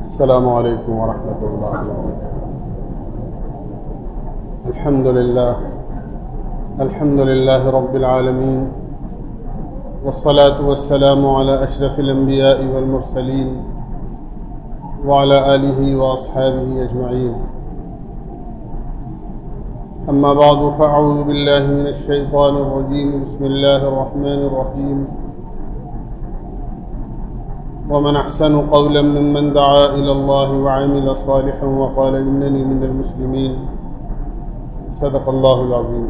السلام علیکم ورحمۃ اللہ وبرکاتہ۔ الحمد للہ رب العالمین، والصلاة والسلام علی اشرف الانبیاء والمرسلین وعلی آلہ واصحابہ اجمعین، اما بعد فاعوذ باللہ من الشیطان الرجیم، بسم اللہ الرحمن الرحیم، ومن احسن قولا ممن دعا الى اللہ وعمل صالحا وقال اننی من المسلمین، صدق اللہ العظیم۔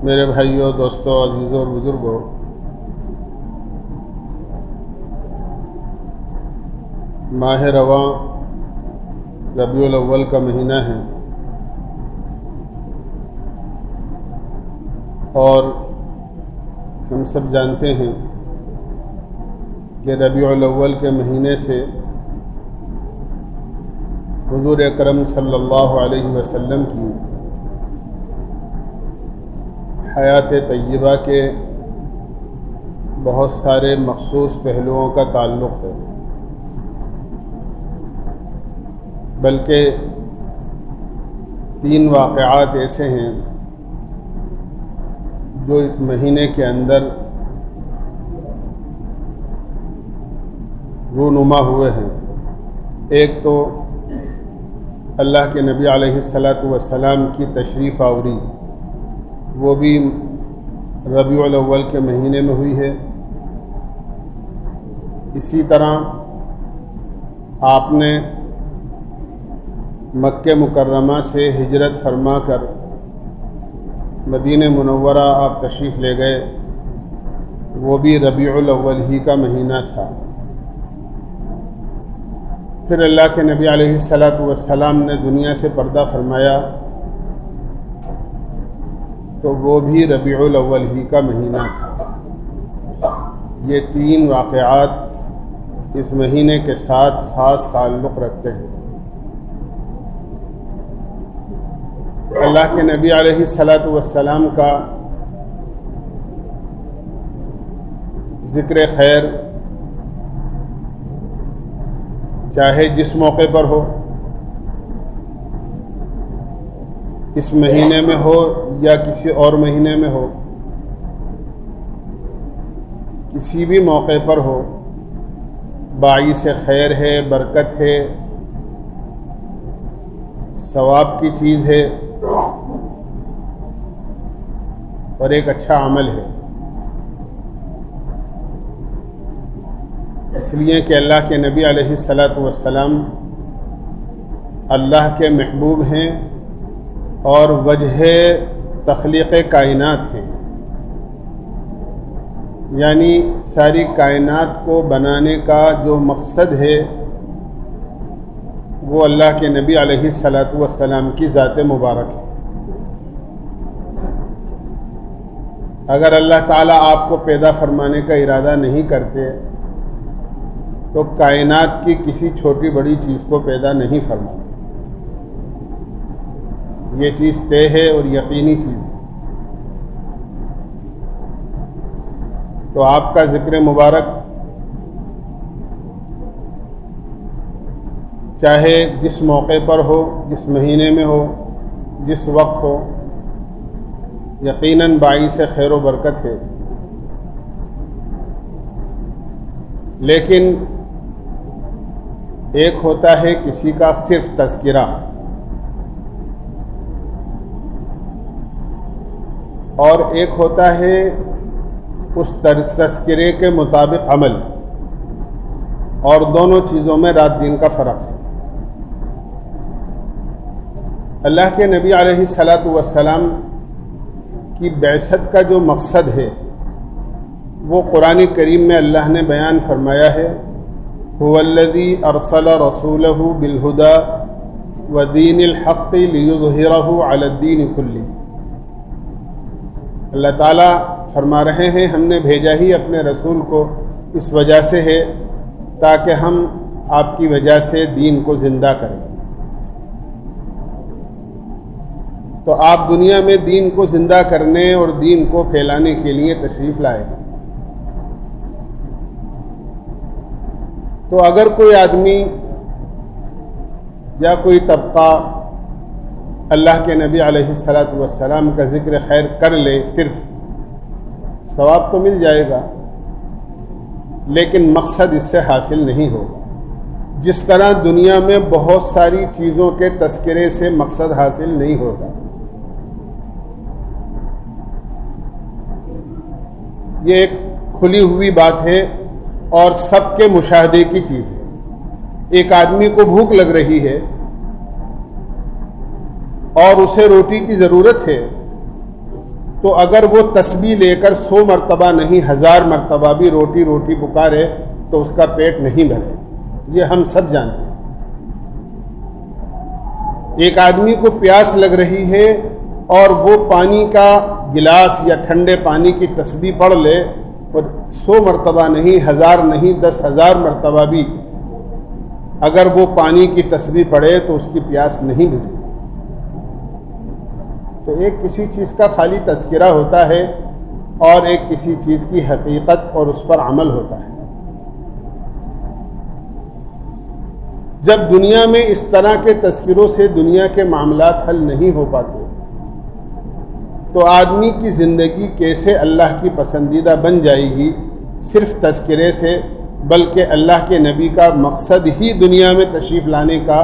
میرے بھائیوں، دوستوں، عزیزوں اور بزرگوں، ماہ رواں ربیع الاول کا مہینہ ہے، اور ہم سب جانتے ہیں کہ ربیع الاول کے مہینے سے حضور اکرم صلی اللہ علیہ وسلم کی حیات طیبہ کے بہت سارے مخصوص پہلوؤں کا تعلق ہے، بلکہ 3 واقعات ایسے ہیں جو اس مہینے کے اندر رونما ہوئے ہیں۔ ایک تو اللہ کے نبی علیہ السلام کی تشریف آوری، وہ بھی ربیع الاول کے مہینے میں ہوئی ہے۔ اسی طرح آپ نے مکہ مکرمہ سے ہجرت فرما کر مدینہ منورہ آپ تشریف لے گئے، وہ بھی ربیع الاول ہی کا مہینہ تھا۔ پھر اللہ کے نبی علیہ السلام نے دنیا سے پردہ فرمایا، تو وہ بھی ربیع الاول ہی کا مہینہ تھا۔ یہ 3 واقعات اس مہینے کے ساتھ خاص تعلق رکھتے ہیں۔ اللہ کے نبی علیہ السلام کا ذکر خیر چاہے جس موقع پر ہو، اس مہینے میں ہو یا کسی اور مہینے میں ہو، کسی بھی موقع پر ہو، باعث خیر ہے، برکت ہے، ثواب کی چیز ہے اور ایک اچھا عمل ہے، اس لیے کہ اللہ کے نبی علیہ السلام اللہ کے محبوب ہیں اور وجہ تخلیق کائنات ہیں، یعنی ساری کائنات کو بنانے کا جو مقصد ہے وہ اللہ کے نبی علیہ السلام کی ذات مبارک ہے۔ اگر اللہ تعالیٰ آپ کو پیدا فرمانے کا ارادہ نہیں کرتے تو کائنات کی کسی چھوٹی بڑی چیز کو پیدا نہیں فرماتے، یہ چیز طے ہے اور یقینی چیز ہے۔ تو آپ کا ذکر مبارک چاہے جس موقع پر ہو، جس مہینے میں ہو، جس وقت ہو، یقیناً باعث خیر و برکت ہے۔ لیکن ایک ہوتا ہے کسی کا صرف تذکرہ، اور ایک ہوتا ہے اس تذکرے کے مطابق عمل، اور دونوں چیزوں میں رات دن کا فرق ہے۔ اللہ کے نبی علیہ السلام کی بعثت کا جو مقصد ہے وہ قرآن کریم میں اللہ نے بیان فرمایا ہے، هو الذی ارسل رسولہ بالہدی ودین الحق لیظہرہ علی الدین کلہ۔ اللہ تعالیٰ فرما رہے ہیں ہم نے بھیجا ہی اپنے رسول کو اس وجہ سے ہے تاکہ ہم آپ کی وجہ سے دین کو زندہ کریں۔ تو آپ دنیا میں دین کو زندہ کرنے اور دین کو پھیلانے کے لیے تشریف لائے، تو اگر کوئی آدمی یا کوئی طبقہ اللہ کے نبی علیہ الصلاۃ والسلام کا ذکر خیر کر لے، صرف ثواب تو مل جائے گا، لیکن مقصد اس سے حاصل نہیں ہوگا۔ جس طرح دنیا میں بہت ساری چیزوں کے تذکرے سے مقصد حاصل نہیں ہوتا، یہ ایک کھلی ہوئی بات ہے اور سب کے مشاہدے کی چیز ہے۔ ایک آدمی کو بھوک لگ رہی ہے اور اسے روٹی کی ضرورت ہے، تو اگر وہ تسبیح لے کر 100 مرتبہ نہیں 1000 مرتبہ بھی روٹی روٹی پکارے تو اس کا پیٹ نہیں بھرے، یہ ہم سب جانتے ہیں۔ ایک آدمی کو پیاس لگ رہی ہے اور وہ پانی کا گلاس یا ٹھنڈے پانی کی تسبیح پڑھ لے اور 100 مرتبہ نہیں 1000 نہیں 10,000 مرتبہ بھی اگر وہ پانی کی تسبیح پڑھے تو اس کی پیاس نہیں بجھے۔ تو ایک کسی چیز کا خالی تذکرہ ہوتا ہے اور ایک کسی چیز کی حقیقت اور اس پر عمل ہوتا ہے۔ جب دنیا میں اس طرح کے تذکروں سے دنیا کے معاملات حل نہیں ہو پاتے تو آدمی کی زندگی کیسے اللہ کی پسندیدہ بن جائے گی؟ صرف تذکرے سے، بلکہ اللہ کے نبی کا مقصد ہی دنیا میں تشریف لانے کا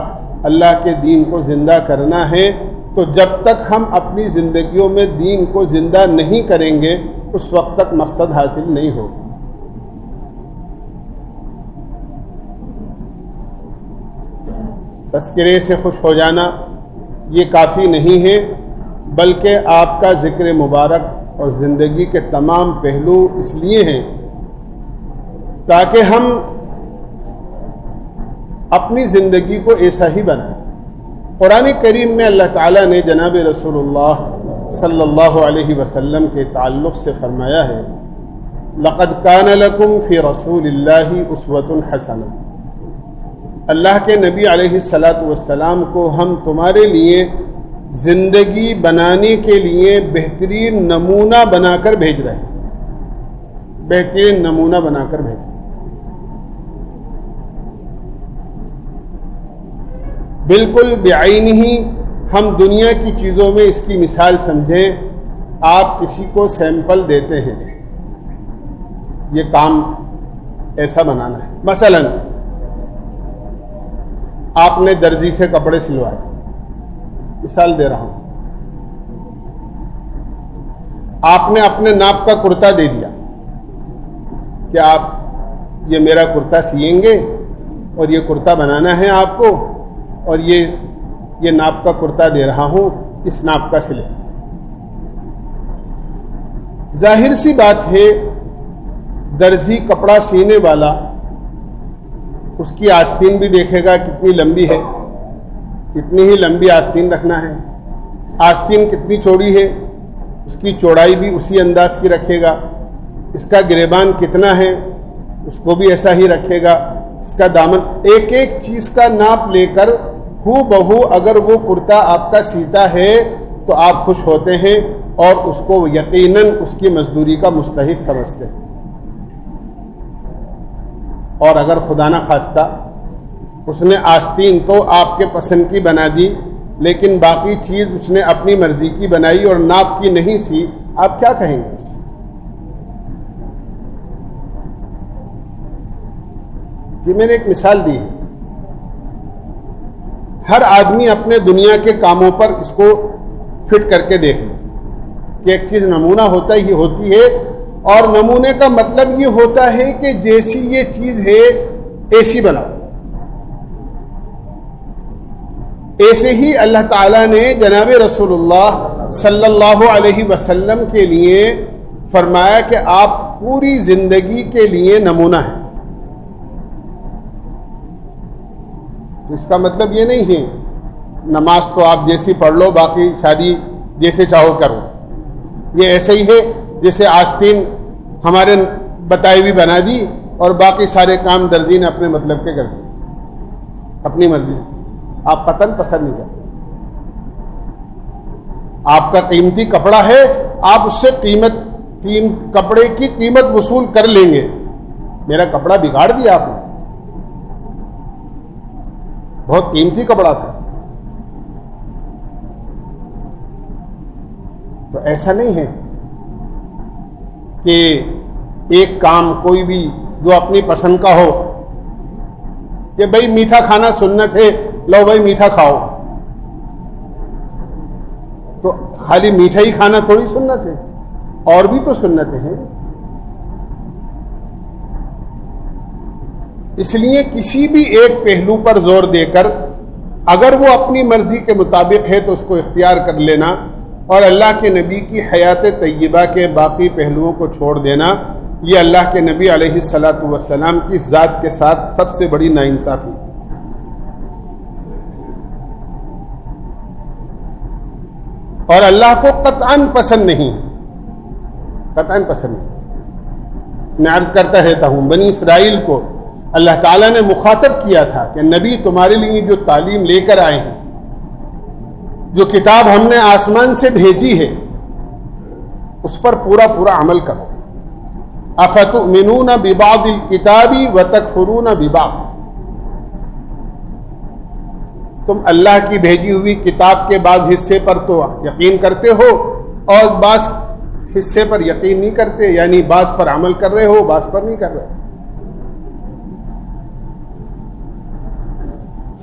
اللہ کے دین کو زندہ کرنا ہے۔ تو جب تک ہم اپنی زندگیوں میں دین کو زندہ نہیں کریں گے اس وقت تک مقصد حاصل نہیں ہوگا۔ تذکرے سے خوش ہو جانا یہ کافی نہیں ہے، بلکہ آپ کا ذکر مبارک اور زندگی کے تمام پہلو اس لیے ہیں تاکہ ہم اپنی زندگی کو ایسا ہی بنائیں۔ قرآن کریم میں اللہ تعالیٰ نے جناب رسول اللہ صلی اللہ علیہ وسلم کے تعلق سے فرمایا ہے، لَقَدْ كَانَ لَكُمْ فِي رَسُولِ اللَّهِ أُسْوَةٌ حَسَنَةٌ، اللہ کے نبی علیہ الصلاۃ والسلام کو ہم تمہارے لیے زندگی بنانے کے لیے بہترین نمونہ بنا کر بھیج رہے ہیں، بہترین نمونہ بنا کر بھیج رہے ہیں۔ بالکل بعینہ ہی ہم دنیا کی چیزوں میں اس کی مثال سمجھیں۔ آپ کسی کو سیمپل دیتے ہیں، یہ کام ایسا بنانا ہے، مثلا آپ نے درزی سے کپڑے سلوائے، مثال دے رہا ہوں، آپ نے اپنے ناپ کا کرتا دے دیا کہ آپ یہ میرا کرتا سیئیں گے اور یہ کرتا بنانا ہے آپ کو، اور یہ ناپ کا کرتا دے رہا ہوں، اس ناپ کا سلے۔ ظاہر سی بات ہے درزی کپڑا سینے والا اس کی آستین بھی دیکھے گا کتنی لمبی ہے، اتنی ہی لمبی آستین رکھنا ہے، آستین کتنی چوڑی ہے اس کی چوڑائی بھی اسی انداز کی رکھے گا، اس کا گریبان کتنا ہے اس کو بھی ایسا ہی رکھے گا، اس کا دامن، ایک ایک چیز کا ناپ لے کر ہو بہو اگر وہ کرتا آپ کا سیتا ہے تو آپ خوش ہوتے ہیں اور اس کو یقیناً اس کی مزدوری کا مستحق سمجھتے ہیں۔ اور اگر خدا نہ خواستہ اس نے آستین تو آپ کے پسند کی بنا دی لیکن باقی چیز اس نے اپنی مرضی کی بنائی اور ناپ کی نہیں سی، آپ کیا کہیں گے اس؟ یہ میں نے ایک مثال دی ہے۔ ہر آدمی اپنے دنیا کے کاموں پر اس کو فٹ کر کے دیکھ لے کہ ایک چیز نمونہ ہوتا ہی ہوتی ہے، اور نمونے کا مطلب یہ ہوتا ہے کہ جیسی یہ چیز ہے ایسی بناؤ۔ ایسے ہی اللہ تعالیٰ نے جناب رسول اللہ صلی اللہ علیہ وسلم کے لیے فرمایا کہ آپ پوری زندگی کے لیے نمونہ ہیں۔ تو اس کا مطلب یہ نہیں ہے نماز تو آپ جیسی پڑھ لو، باقی شادی جیسے چاہو کرو۔ یہ ایسے ہی ہے جیسے آستین ہمارے بتائی ہوئی بنا دی اور باقی سارے کام درزی نے اپنے مطلب کے کر دیے، اپنی مرضی سے۔ آپ قطعاً پسند نہیں کرتے۔ آپ کا قیمتی کپڑا ہے، آپ اس سے کپڑے کی قیمت وصول کر لیں گے۔ میرا کپڑا بگاڑ دیا آپ نے، بہت قیمتی کپڑا تھا. تو ایسا نہیں ہے کہ ایک کام کوئی بھی جو اپنی پسند کا ہو کہ بھائی میٹھا کھانا سنت ہے، لو بھائی میٹھا کھاؤ. تو خالی میٹھا ہی کھانا تھوڑی سنت ہے، اور بھی تو سنتیں ہیں. اس لیے کسی بھی ایک پہلو پر زور دے کر اگر وہ اپنی مرضی کے مطابق ہے تو اس کو اختیار کر لینا، اور اللہ کے نبی کی حیات طیبہ کے باقی پہلوؤں کو چھوڑ دینا، یہ اللہ کے نبی علیہ الصلاۃ والسلام کی ذات کے ساتھ سب سے بڑی ناانصافی. اور اللہ کو قطعاً پسند نہیں، قطعاً پسند نہیں. میں عرض کرتا رہتا ہوں، بنی اسرائیل کو اللہ تعالیٰ نے مخاطب کیا تھا کہ نبی تمہارے لیے جو تعلیم لے کر آئے ہیں، جو کتاب ہم نے آسمان سے بھیجی ہے، اس پر پورا پورا عمل کرو. افتؤمنون ببعض الکتاب وتکفرون ببعض. تم اللہ کی بھیجی ہوئی کتاب کے بعض حصے پر تو یقین کرتے ہو اور بعض حصے پر یقین نہیں کرتے، یعنی بعض پر عمل کر رہے ہو، بعض پر نہیں کر رہے.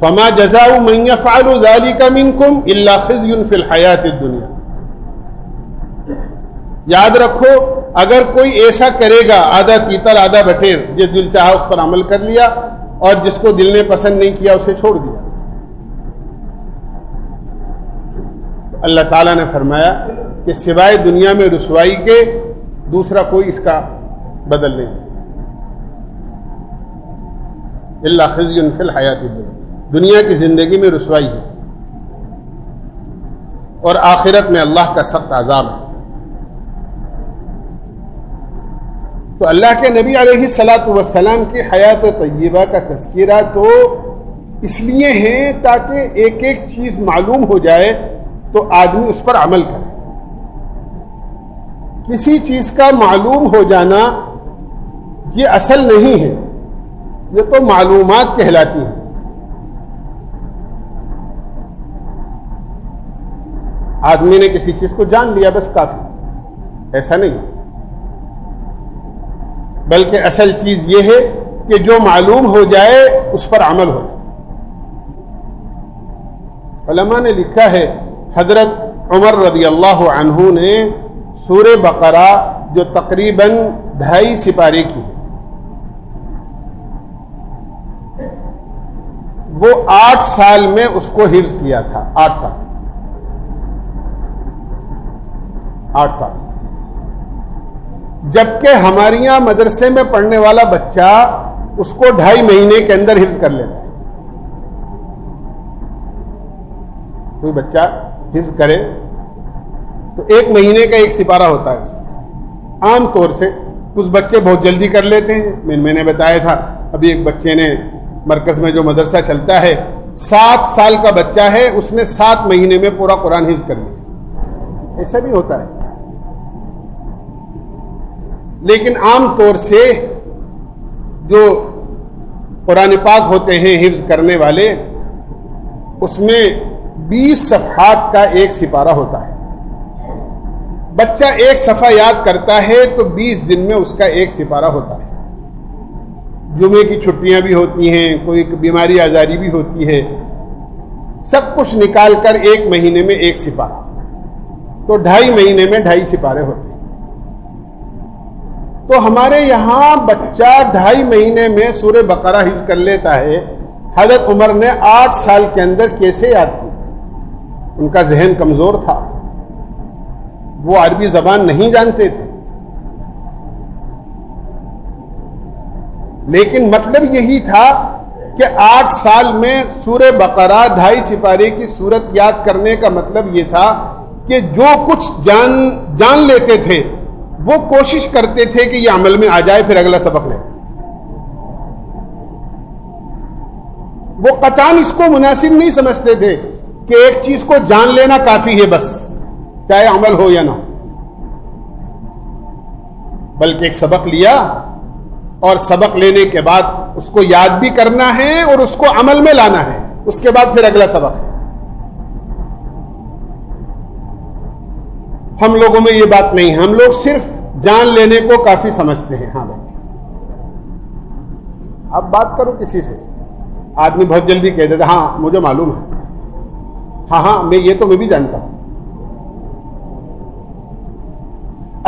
فما جزاء من يفعل ذلك منكم الا خزي في الحیات الدنیا. یاد رکھو، اگر کوئی ایسا کرے گا آدھا تیتر آدھا بٹیر، جس دل چاہا اس پر عمل کر لیا اور جس کو دل نے پسند نہیں کیا اسے چھوڑ دیا. اللہ تعالیٰ نے فرمایا کہ سوائے دنیا میں رسوائی کے دوسرا کوئی اس کا بدل نہیں. الا خزي في الحیات الدنیا، دنیا کی زندگی میں رسوائی ہے اور آخرت میں اللہ کا سخت عذاب ہے. تو اللہ کے نبی علیہ الصلاۃ والسلام کی حیات طیبہ کا تذکرہ تو اس لیے ہے تاکہ ایک ایک چیز معلوم ہو جائے تو آدمی اس پر عمل کرے. کسی چیز کا معلوم ہو جانا یہ اصل نہیں ہے، یہ تو معلومات کہلاتی ہیں. آدمی نے کسی چیز کو جان لیا بس کافی، ایسا نہیں. بلکہ اصل چیز یہ ہے کہ جو معلوم ہو جائے اس پر عمل ہو. علماء نے لکھا ہے حضرت عمر رضی اللہ عنہ نے سورہ بقرہ جو تقریباً 2.5 سپارے کی ہے، وہ 8 سال میں اس کو حفظ کیا تھا. 8 سال. جبکہ ہمارے یہاں مدرسے میں پڑھنے والا بچہ اس کو 2.5 مہینے کے اندر حفظ کر لیتا ہے. کوئی بچہ حفظ کرے تو 1 مہینے کا 1 سپارہ ہوتا ہے. عام طور سے کچھ بچے بہت جلدی کر لیتے ہیں. میں نے بتایا تھا ابھی ایک بچے نے مرکز میں جو مدرسہ چلتا ہے 7 سال کا بچہ ہے، اس نے 7 مہینے میں پورا قرآن حفظ کر لیا. ایسا بھی ہوتا ہے. لیکن عام طور سے جو قرآن پاک ہوتے ہیں حفظ کرنے والے، اس میں 20 صفحات کا 1 سپارہ ہوتا ہے. بچہ 1 صفحہ یاد کرتا ہے تو 20 دن میں اس کا 1 سپارہ ہوتا ہے. جمعے کی چھٹیاں بھی ہوتی ہیں، کوئی بیماری آزاری بھی ہوتی ہے، سب کچھ نکال کر 1 مہینے میں 1 سپارہ، تو 2.5 مہینے میں 2.5 سپارے ہوتے ہیں. تو ہمارے یہاں بچہ 2.5 مہینے میں سورہ بقرہ حفظ کر لیتا ہے. حضرت عمر نے 8 سال کے اندر کیسے یاد کی؟ ان کا ذہن کمزور تھا، وہ عربی زبان نہیں جانتے تھے. لیکن مطلب یہی تھا کہ 8 سال میں سورہ بقرہ 2.5 سپارے کی سورت یاد کرنے کا مطلب یہ تھا کہ جو کچھ جان لیتے تھے وہ کوشش کرتے تھے کہ یہ عمل میں آ جائے، پھر اگلا سبق لیں. وہ قطعاً اس کو مناسب نہیں سمجھتے تھے کہ ایک چیز کو جان لینا کافی ہے بس، چاہے عمل ہو یا نہ ہو. بلکہ ایک سبق لیا اور سبق لینے کے بعد اس کو یاد بھی کرنا ہے اور اس کو عمل میں لانا ہے، اس کے بعد پھر اگلا سبق ہے. ہم لوگوں میں یہ بات نہیں ہے. ہم لوگ صرف جان لینے کو کافی سمجھتے ہیں. ہاں بھائی آپ بات کرو کسی سے, آدمی بہت جلدی کہہ دیتا ہاں مجھے معلوم ہے, ہاں میں بھی جانتا ہوں.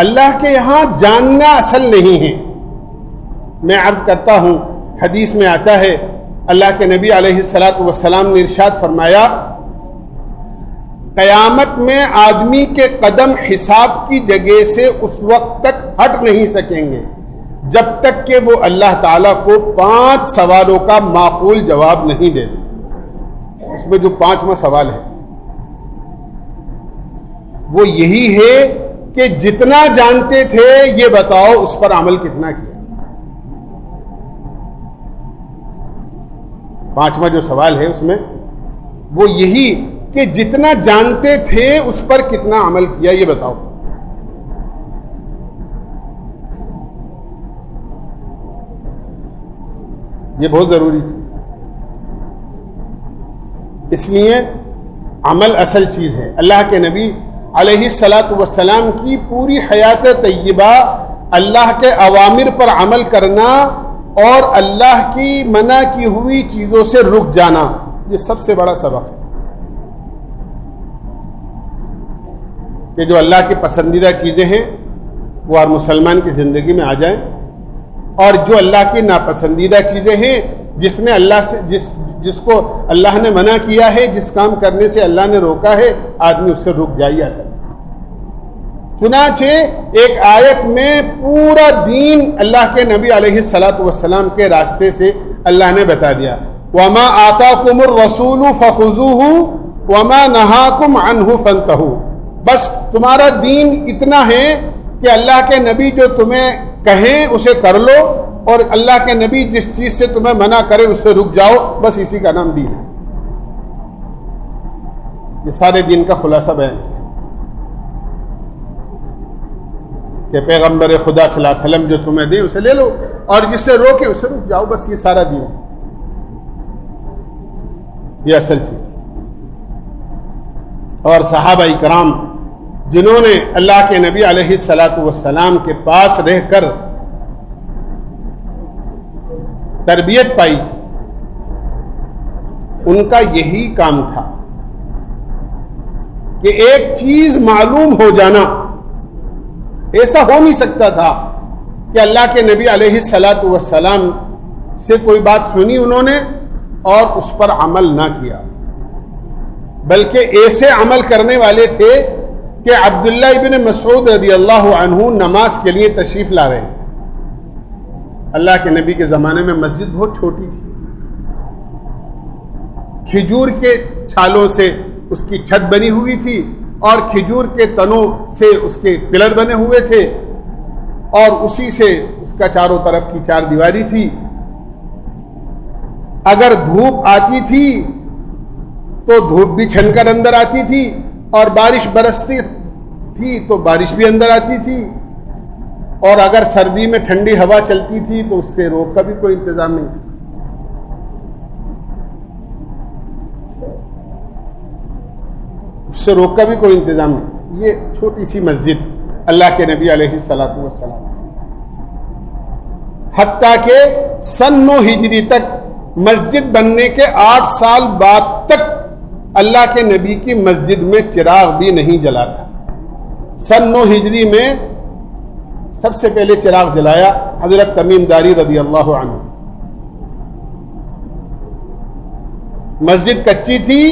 اللہ کے یہاں جاننا اصل نہیں ہے. میں عرض کرتا ہوں, حدیث میں آتا ہے اللہ کے نبی علیہ الصلاۃ والسلام نے ارشاد فرمایا, قیامت میں آدمی کے قدم حساب کی جگہ سے اس وقت تک ہٹ نہیں سکیں گے جب تک کہ وہ اللہ تعالیٰ کو 5 سوالوں کا معقول جواب نہیں دے دیں. اس میں جو 5واں سوال ہے وہ یہی ہے کہ جتنا جانتے تھے یہ بتاؤ اس پر عمل کتنا کیا. 5واں جو سوال ہے اس میں وہ یہی کہ جتنا جانتے تھے اس پر کتنا عمل کیا یہ بتاؤ. یہ بہت ضروری تھی. اس لیے عمل اصل چیز ہے. اللہ کے نبی علیہ الصلاۃ والسلام کی پوری حیات طیبہ اللہ کے اوامر پر عمل کرنا اور اللہ کی منع کی ہوئی چیزوں سے رک جانا, یہ سب سے بڑا سبق ہے. کہ جو اللہ کی پسندیدہ چیزیں ہیں وہ ہر مسلمان کی زندگی میں آ جائیں, اور جو اللہ کی ناپسندیدہ چیزیں ہیں جس نے اللہ سے جس کو اللہ نے منع کیا ہے, جس کام کرنے سے اللہ نے روکا ہے, آدمی اس سے رک جائے. اصل چنانچہ ایک آیت میں پورا دین اللہ کے نبی علیہ الصلاۃ والسلام کے راستے سے اللہ نے بتا دیا, وَمَا آتَاكُمُ الرَّسُولُ فَخُذُوهُ وَمَا نَهَاكُمْ عَنْهُ فَانْتَهُوا. بس تمہارا دین اتنا ہے کہ اللہ کے نبی جو تمہیں کہیں اسے کر لو, اور اللہ کے نبی جس چیز سے تمہیں منع کرے اس سے رک جاؤ. بس اسی کا نام دین ہے. یہ سارے دین کا خلاصہ بیان ہے کہ پیغمبر خدا صلی اللہ علیہ وسلم جو تمہیں دے اسے لے لو, اور جس سے روکے اسے رک جاؤ. بس یہ سارا دین ہے. یہ اصل چیز. اور صحابہ کرام جنہوں نے اللہ کے نبی علیہ الصلاۃ والسلام کے پاس رہ کر تربیت پائی تھی, ان کا یہی کام تھا کہ ایک چیز معلوم ہو جانا. ایسا ہو نہیں سکتا تھا کہ اللہ کے نبی علیہ الصلاۃ والسلام سے کوئی بات سنی انہوں نے اور اس پر عمل نہ کیا, بلکہ ایسے عمل کرنے والے تھے کہ عبداللہ ابن مسعود رضی اللہ عنہ نماز کے لیے تشریف لا رہے ہیں. اللہ کے نبی کے زمانے میں مسجد بہت چھوٹی تھی, کھجور کے چھالوں سے اس کی چھت بنی ہوئی تھی, اور کھجور کے تنوں سے اس کے پلر بنے ہوئے تھے, اور اسی سے اس کا چاروں طرف کی 4 دیواری تھی. اگر دھوپ آتی تھی تو دھوپ بھی چھن کر اندر آتی تھی, اور بارش برستی تھی تو بارش بھی اندر آتی تھی, اور اگر سردی میں ٹھنڈی ہوا چلتی تھی تو اس سے روک کا بھی کوئی انتظام نہیں تھا. اس سے روک کا بھی کوئی انتظام نہیں. یہ چھوٹی سی مسجد اللہ کے نبی علیہ الصلاۃ والسلام, حتیٰ کہ سن 9 ہجری تک مسجد بننے کے 8 سال بعد تک اللہ کے نبی کی مسجد میں چراغ بھی نہیں جلا تھا. سن 9 ہجری میں سب سے پہلے چراغ جلایا حضرت تمیم داری رضی اللہ عنہ. مسجد کچی تھی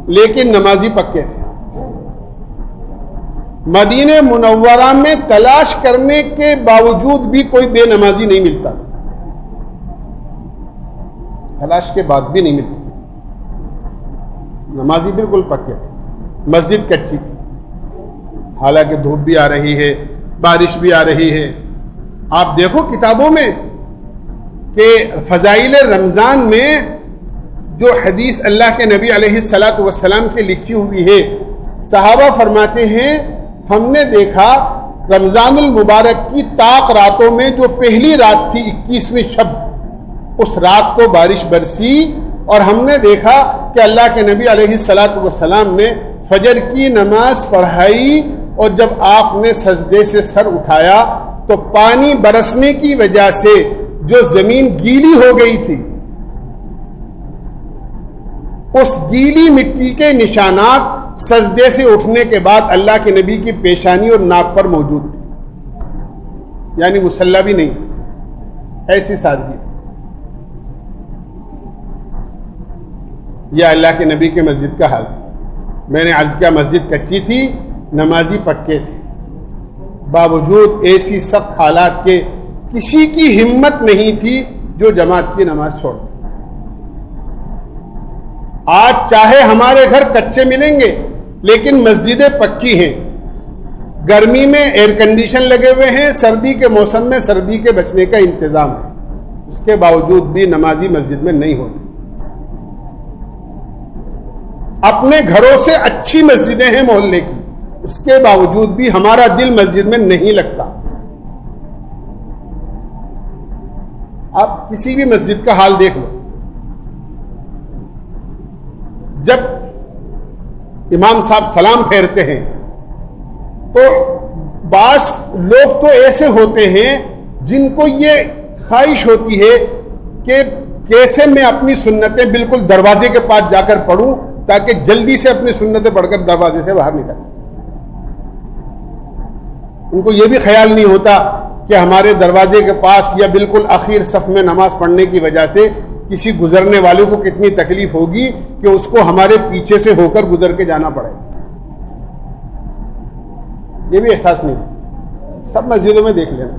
لیکن نمازی پکے تھے. مدینہ منورہ میں تلاش کرنے کے باوجود بھی کوئی بے نمازی نہیں ملتا, تلاش کے بعد بھی نہیں ملتا. نمازی بالکل پکے تھے, مسجد کچی تھی, حالانکہ دھوپ بھی آ رہی ہے, بارش بھی آ رہی ہے. آپ دیکھو کتابوں میں کہ فضائل رمضان میں جو حدیث اللہ کے نبی علیہ الصلاۃ والسلام کی لکھی ہوئی ہے, صحابہ فرماتے ہیں ہم نے دیکھا رمضان المبارک کی طاق راتوں میں جو پہلی رات تھی 21ویں شب, اس رات کو بارش برسی اور ہم نے دیکھا کہ اللہ کے نبی علیہ الصلاۃ والسلام نے فجر کی نماز پڑھائی اور جب آپ نے سجدے سے سر اٹھایا تو پانی برسنے کی وجہ سے جو زمین گیلی ہو گئی تھی اس گیلی مٹی کے نشانات سجدے سے اٹھنے کے بعد اللہ کے نبی کی پیشانی اور ناک پر موجود تھی، یعنی مصلی بھی نہیں، ایسی سادگی تھی۔ یہ اللہ کے نبی کے مسجد کا حال۔ میں نے عرض کیا مسجد کچی تھی، نمازی پکے تھے، باوجود ایسی سخت حالات کے کسی کی ہمت نہیں تھی جو جماعت کی نماز چھوڑ دے۔ آج چاہے ہمارے گھر کچے ملیں گے لیکن مسجدیں پکی ہیں، گرمی میں ایئر کنڈیشن لگے ہوئے ہیں، سردی کے موسم میں سردی کے بچنے کا انتظام ہے، اس کے باوجود بھی نمازی مسجد میں نہیں ہوتے۔ اپنے گھروں سے اچھی مسجدیں ہیں محلے کی، اس کے باوجود بھی ہمارا دل مسجد میں نہیں لگتا۔ آپ کسی بھی مسجد کا حال دیکھ لو، جب امام صاحب سلام پھیرتے ہیں تو بعض لوگ تو ایسے ہوتے ہیں جن کو یہ خواہش ہوتی ہے کہ کیسے میں اپنی سنتیں بالکل دروازے کے پاس جا کر پڑھوں تاکہ جلدی سے اپنی سنتیں پڑھ کر دروازے سے باہر نکلیں۔ ان کو یہ بھی خیال نہیں ہوتا کہ ہمارے دروازے کے پاس یا بالکل آخر صف میں نماز پڑھنے کی وجہ سے کسی گزرنے والے کو کتنی تکلیف ہوگی کہ اس کو ہمارے پیچھے سے ہو کر گزر کے جانا پڑے۔ یہ بھی احساس نہیں، سب مسجدوں میں دیکھ لینا،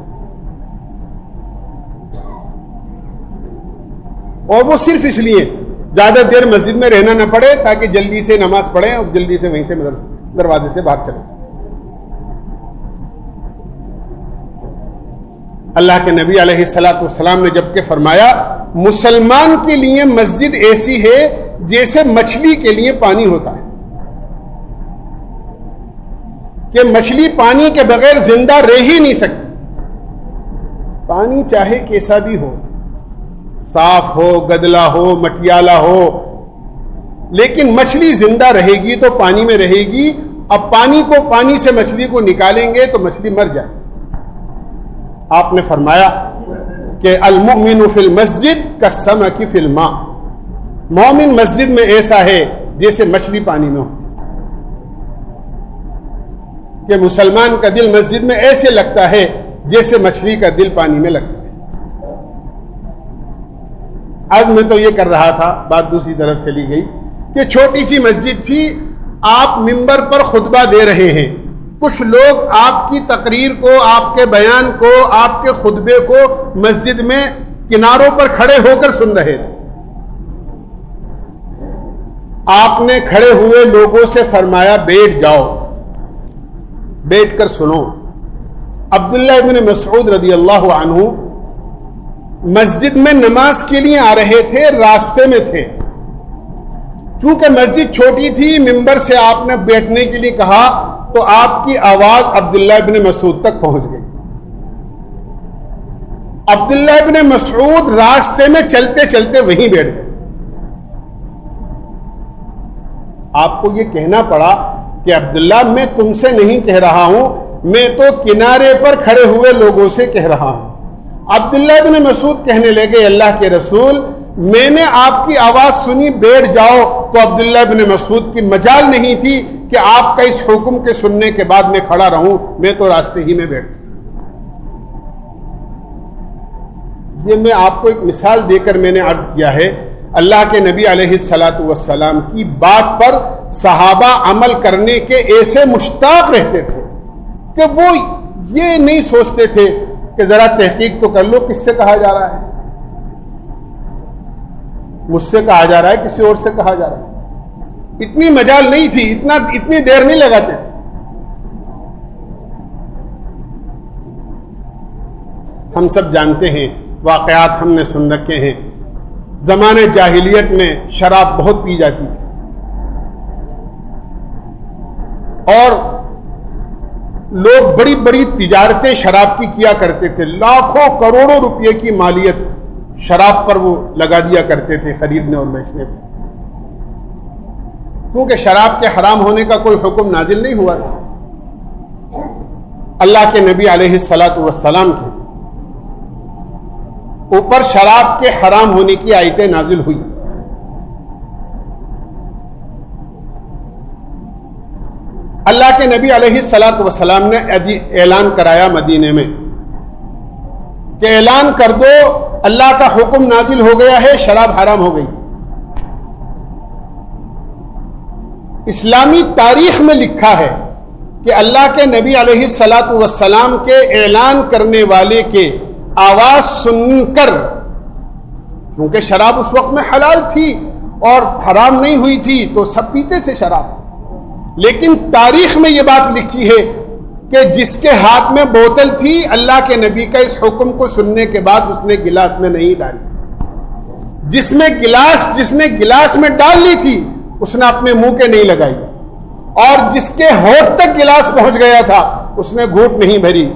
اور وہ صرف اس لیے زیادہ دیر مسجد میں رہنا نہ پڑے تاکہ جلدی سے نماز پڑھیں اور جلدی سے وہیں سے دروازے سے باہر چلیں۔ اللہ کے نبی علیہ الصلاۃ والسلام نے جبکہ فرمایا مسلمان کے لیے مسجد ایسی ہے جیسے مچھلی کے لیے پانی ہوتا ہے، کہ مچھلی پانی کے بغیر زندہ رہ ہی نہیں سکتی، پانی چاہے کیسا بھی ہو، صاف ہو، گدلا ہو، مٹیالہ ہو، لیکن مچھلی زندہ رہے گی تو پانی میں رہے گی۔ اب پانی سے مچھلی کو نکالیں گے تو مچھلی مر جائے۔ آپ نے فرمایا کہ المؤمن فی المسجد کالسمک فی الماء، مومن مسجد میں ایسا ہے جیسے مچھلی پانی میں ہو، کہ مسلمان کا دل مسجد میں ایسے لگتا ہے جیسے مچھلی کا دل پانی میں لگتا ہے۔ آج میں تو یہ کر رہا تھا، بات دوسری طرف چلی گئی کہ چھوٹی سی مسجد تھی، آپ منبر پر خطبہ دے رہے ہیں، کچھ لوگ آپ کی تقریر کو، آپ کے بیان کو، آپ کے خطبے کو مسجد میں کناروں پر کھڑے ہو کر سن رہے تھے۔ آپ نے کھڑے ہوئے لوگوں سے فرمایا بیٹھ جاؤ، بیٹھ کر سنو۔ عبداللہ ابن مسعود رضی اللہ عنہ مسجد میں نماز کے لیے آ رہے تھے، راستے میں تھے، چونکہ مسجد چھوٹی تھی، منبر سے آپ نے بیٹھنے کے لیے کہا تو آپ کی آواز عبداللہ ابن مسعود تک پہنچ گئی۔ عبداللہ ابن مسعود راستے میں چلتے چلتے وہیں بیٹھ گئے۔ آپ کو یہ کہنا پڑا کہ عبداللہ میں تم سے نہیں کہہ رہا ہوں، میں تو کنارے پر کھڑے ہوئے لوگوں سے کہہ رہا ہوں۔ عبداللہ ابن مسعود کہنے لگے اللہ کے رسول میں نے آپ کی آواز سنی بیٹھ جاؤ، تو عبداللہ ابن مسعود کی مجال نہیں تھی کہ آپ کا اس حکم کے سننے کے بعد میں کھڑا رہوں، میں تو راستے ہی میں بیٹھ گیا۔ یہ میں آپ کو ایک مثال دے کر میں نے عرض کیا ہے، اللہ کے نبی علیہ الصلاۃ والسلام کی بات پر صحابہ عمل کرنے کے ایسے مشتاق رہتے تھے کہ وہ یہ نہیں سوچتے تھے کہ ذرا تحقیق تو کر لو کس سے کہا جا رہا ہے، مجھ سے کہا جا رہا ہے کسی اور سے کہا جا رہا ہے۔ اتنی مجال نہیں تھی، اتنی دیر نہیں لگاتے تھے۔ ہم سب جانتے ہیں، واقعات ہم نے سن رکھے ہیں، زمانے جاہلیت میں شراب بہت پی جاتی تھی، اور لوگ بڑی بڑی تجارتیں شراب کی کیا کرتے تھے، لاکھوں کروڑوں روپے کی مالیت شراب پر وہ لگا دیا کرتے تھے خریدنے اور بیچنے پہ، کیونکہ شراب کے حرام ہونے کا کوئی حکم نازل نہیں ہوا تھا۔ اللہ کے نبی علیہ الصلاۃ والسلام کے اوپر شراب کے حرام ہونے کی آیتیں نازل ہوئی۔ اللہ کے نبی علیہ الصلاۃ والسلام نے اعلان کرایا مدینے میں کہ اعلان کر دو اللہ کا حکم نازل ہو گیا ہے، شراب حرام ہو گئی۔ اسلامی تاریخ میں لکھا ہے کہ اللہ کے نبی علیہ الصلاۃ والسلام کے اعلان کرنے والے کے آواز سن کر، کیونکہ شراب اس وقت میں حلال تھی اور حرام نہیں ہوئی تھی تو سب پیتے تھے شراب، لیکن تاریخ میں یہ بات لکھی ہے کہ جس کے ہاتھ میں بوتل تھی اللہ کے نبی کا اس حکم کو سننے کے بعد اس نے گلاس میں نہیں ڈالی، جس نے گلاس میں ڈال لی تھی اس نے اپنے منہ کے نہیں لگائی، اور جس کے ہونٹ تک گلاس پہنچ گیا تھا اس نے گھونٹ نہیں بھری،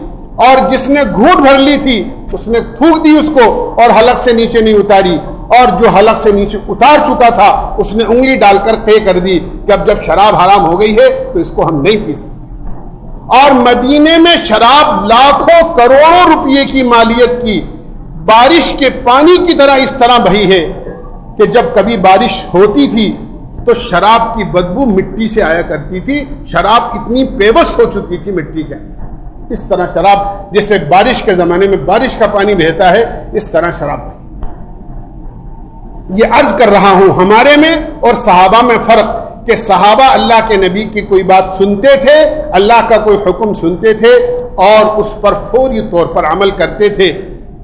اور جس نے گھونٹ بھر لی تھی اس نے تھوک دی اس کو اور حلق سے نیچے نہیں اتاری، اور جو حلق سے نیچے اتار چکا تھا اس نے انگلی ڈال کر طے کر دی کہ اب جب شراب حرام ہو گئی ہے تو اس کو ہم نہیں پی سکتے۔ اور مدینے میں شراب لاکھوں کروڑوں روپئے کی مالیت کی بارش کے پانی کی طرح اس طرح بہی ہے کہ جب کبھی بارش ہوتی تھی تو شراب کی بدبو مٹی سے آیا کرتی تھی، شراب اتنی پیوست ہو چکی تھی مٹی کے، اس طرح شراب جیسے بارش کے زمانے میں بارش کا پانی بہتا ہے اس طرح شراب بہی۔ یہ عرض کر رہا ہوں ہمارے میں اور صحابہ میں فرق، کہ صحابہ اللہ کے نبی کی کوئی بات سنتے تھے، اللہ کا کوئی حکم سنتے تھے اور اس پر فوری طور پر عمل کرتے تھے،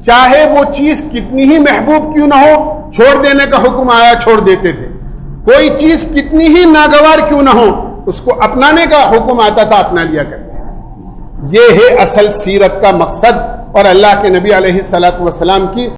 چاہے وہ چیز کتنی ہی محبوب کیوں نہ ہو، چھوڑ دینے کا حکم آیا چھوڑ دیتے تھے، کوئی چیز کتنی ہی ناگوار کیوں نہ ہو اس کو اپنانے کا حکم آتا تھا اپنا لیا کرتے۔ یہ ہے اصل سیرت کا مقصد اور اللہ کے نبی علیہ الصلاۃ والسلام کی